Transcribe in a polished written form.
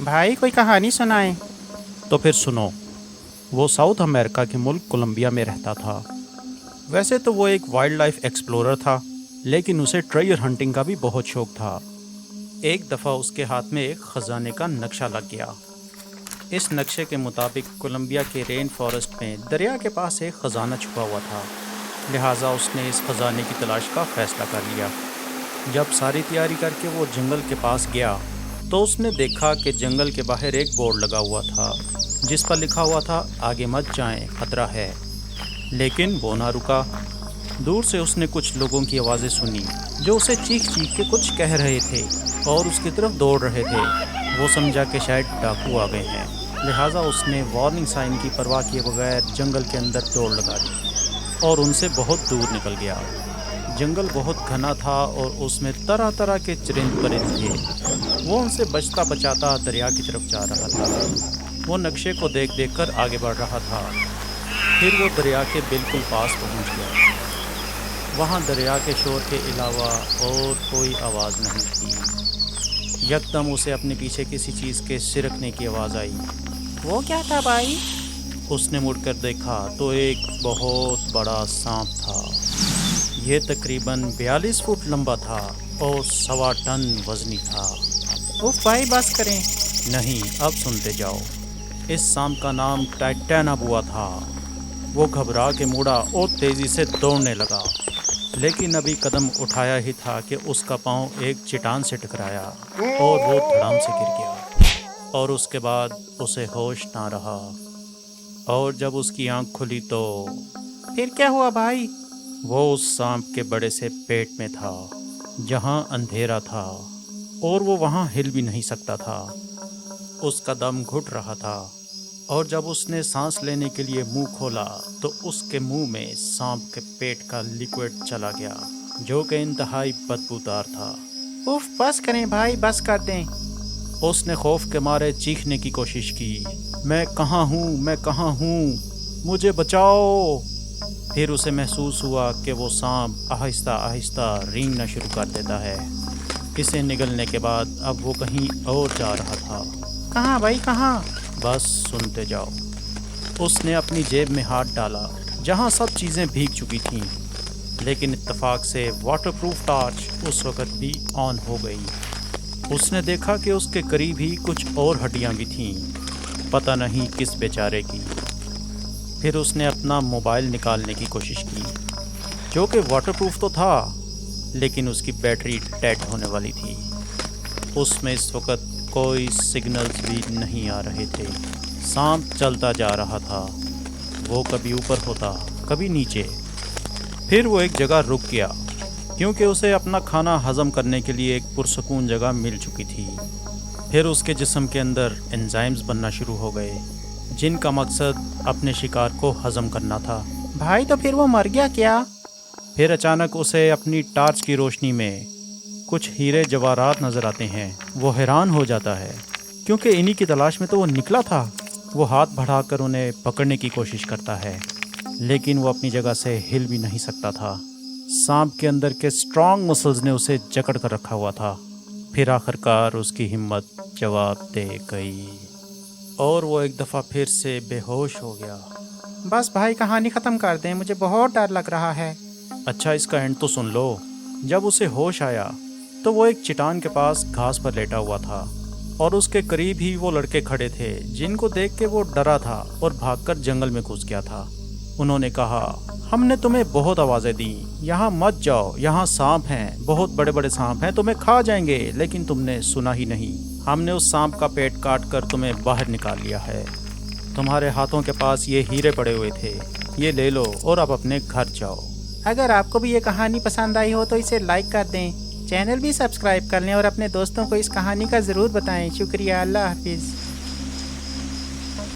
بھائی کوئی کہانی سنائیں۔ تو پھر سنو۔ وہ ساؤتھ امریکہ کے ملک کولمبیا میں رہتا تھا۔ ویسے تو وہ ایک وائلڈ لائف ایکسپلورر تھا، لیکن اسے ٹریجر ہنٹنگ کا بھی بہت شوق تھا۔ ایک دفعہ اس کے ہاتھ میں ایک خزانے کا نقشہ لگ گیا۔ اس نقشے کے مطابق کولمبیا کے رین فارسٹ میں دریا کے پاس ایک خزانہ چھپا ہوا تھا، لہٰذا اس نے اس خزانے کی تلاش کا فیصلہ کر لیا۔ جب ساری تیاری کر کے وہ جنگل کے پاس گیا تو اس نے دیکھا کہ جنگل کے باہر ایک بورڈ لگا ہوا تھا جس پر لکھا ہوا تھا آگے مت جائیں، خطرہ ہے۔ لیکن وہ نہ رکا۔ دور سے اس نے کچھ لوگوں کی آوازیں سنی جو اسے چیخ چیخ کے کچھ کہہ رہے تھے اور اس کی طرف دوڑ رہے تھے۔ وہ سمجھا کہ شاید ڈاکو آ گئے ہیں، لہٰذا اس نے وارننگ سائن کی پرواہ کیے بغیر جنگل کے اندر دوڑ لگا دی اور ان سے بہت دور نکل گیا۔ جنگل بہت گھنا تھا اور اس میں طرح طرح کے چرند پرند تھے۔ وہ ان سے بچتا بچاتا دریا کی طرف جا رہا تھا۔ وہ نقشے کو دیکھ دیکھ کر آگے بڑھ رہا تھا۔ پھر وہ دریا کے بالکل پاس پہنچ گیا۔ وہاں دریا کے شور کے علاوہ اور کوئی آواز نہیں تھی۔ یکدم اسے اپنے پیچھے کسی چیز کے سرکنے کی آواز آئی۔ وہ کیا تھا بھائی؟ اس نے مڑ کر دیکھا تو ایک بہت بڑا سانپ تھا۔ یہ تقریباً 42 فٹ لمبا تھا اور 1.25 ٹن وزنی تھا۔ اوف بھائی بس کریں۔ نہیں، اب سنتے جاؤ۔ اس سانپ کا نام ٹائٹانا بوا تھا۔ وہ گھبرا کے مڑا اور تیزی سے دوڑنے لگا، لیکن ابھی قدم اٹھایا ہی تھا کہ اس کا پاؤں ایک چٹان سے ٹکرایا اور وہ دھڑام سے گر گیا، اور اس کے بعد اسے ہوش نہ رہا۔ اور جب اس کی آنکھ کھلی تو پھر کیا ہوا بھائی؟ وہ اس سانپ کے بڑے سے پیٹ میں تھا جہاں اندھیرا تھا اور وہ وہاں ہل بھی نہیں سکتا تھا۔ اس کا دم گھٹ رہا تھا اور جب اس نے سانس لینے کے لیے منہ کھولا تو اس کے منہ میں سانپ کے پیٹ کا لیکوڈ چلا گیا جو کہ انتہائی بدبودار تھا۔ اوف بس کریں بھائی، بس کر دیں۔ اس نے خوف کے مارے چیخنے کی کوشش کی، میں کہاں ہوں، میں کہاں ہوں، مجھے بچاؤ۔ پھر اسے محسوس ہوا کہ وہ سانپ آہستہ آہستہ رینگنا شروع کر دیتا ہے۔ اسے نگلنے کے بعد اب وہ کہیں اور جا رہا تھا۔ کہاں بھائی کہاں؟ بس سنتے جاؤ۔ اس نے اپنی جیب میں ہاتھ ڈالا جہاں سب چیزیں بھیگ چکی تھیں، لیکن اتفاق سے واٹر پروف ٹارچ اس وقت بھی آن ہو گئی۔ اس نے دیکھا کہ اس کے قریب ہی کچھ اور ہڈیاں بھی تھیں، پتہ نہیں کس بیچارے کی۔ پھر اس نے اپنا موبائل نکالنے کی کوشش کی جو کہ واٹر پروف تو تھا، لیکن اس کی بیٹری ڈیڈ ہونے والی تھی۔ اس میں اس وقت کوئی سگنلز بھی نہیں آ رہے تھے۔ سانپ چلتا جا رہا تھا، وہ کبھی اوپر ہوتا کبھی نیچے۔ پھر وہ ایک جگہ رک گیا کیونکہ اسے اپنا کھانا ہضم کرنے کے لیے ایک پرسکون جگہ مل چکی تھی۔ پھر اس کے جسم کے اندر انزائمز بننا شروع ہو گئے جن کا مقصد اپنے شکار کو ہضم کرنا تھا۔ بھائی تو پھر وہ مر گیا کیا؟ پھر اچانک اسے اپنی ٹارچ کی روشنی میں کچھ ہیرے جواہرات نظر آتے ہیں۔ وہ حیران ہو جاتا ہے کیونکہ انہی کی تلاش میں تو وہ نکلا تھا۔ وہ ہاتھ بڑھا کر انہیں پکڑنے کی کوشش کرتا ہے، لیکن وہ اپنی جگہ سے ہل بھی نہیں سکتا تھا۔ سانپ کے اندر کے اسٹرانگ مسلز نے اسے جکڑ کر رکھا ہوا تھا۔ پھر آخرکار اس کی ہمت جواب دے گئی اور وہ ایک دفعہ پھر سے بے ہوش ہو گیا۔ بس بھائی کہانی ختم کر دیں، مجھے بہت ڈر لگ رہا ہے۔ اچھا، اس کا اینڈ تو سن لو۔ جب اسے ہوش آیا تو وہ ایک چٹان کے پاس گھاس پر لیٹا ہوا تھا اور اس کے قریب ہی وہ لڑکے کھڑے تھے جن کو دیکھ کے وہ ڈرا تھا اور بھاگ کر جنگل میں گھس گیا تھا۔ انہوں نے کہا، ہم نے تمہیں بہت آوازیں دیں، یہاں مت جاؤ، یہاں سانپ ہیں، بہت بڑے بڑے سانپ ہیں، تمہیں کھا جائیں گے، لیکن تم نے سنا ہی نہیں۔ ہم نے اس سانپ کا پیٹ کاٹ کر تمہیں باہر نکال لیا ہے۔ تمہارے ہاتھوں کے پاس یہ ہیرے پڑے ہوئے تھے، یہ لے لو اور اب اپنے گھر جاؤ۔ اگر آپ کو بھی یہ کہانی پسند آئی ہو تو اسے لائک کر دیں، چینل بھی سبسکرائب کر لیں اور اپنے دوستوں کو اس کہانی کا ضرور بتائیں۔ شکریہ، اللہ حافظ۔